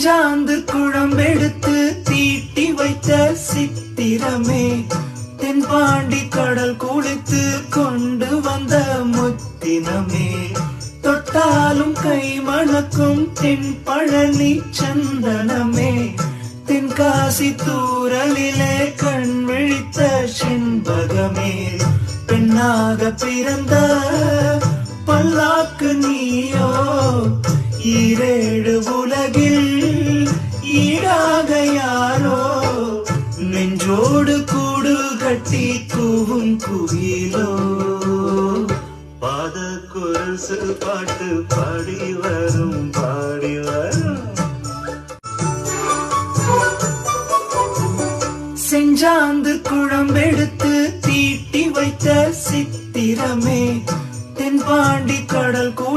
செஞ்சாந்து குழம்பெடுத்து தீட்டி வைத்த சித்திரமே, தென்பாண்டி கடல் குளித்து கொண்டு வந்த முத்தினமே, தொட்டாலும் கை மணக்கும் தென் பழனி சந்தனமே, தென்காசி தூரலிலே கண் விழித்த செண்பகமே, பெண்ணாக பிறந்த பல்லாக்கு நீயோ, ஈரேழு உலகில் ஈடாக யாரோ, நெஞ்சோடு கூடு கட்டி கூவும் குயிலோ, பாத குரசு பாட்டு பாடி வரும் பாடி வரும். செஞ்சாந்து குழம்பெடுத்து தீட்டி வைத்த சித்திரமே, தென்பாண்டி கடல் குளி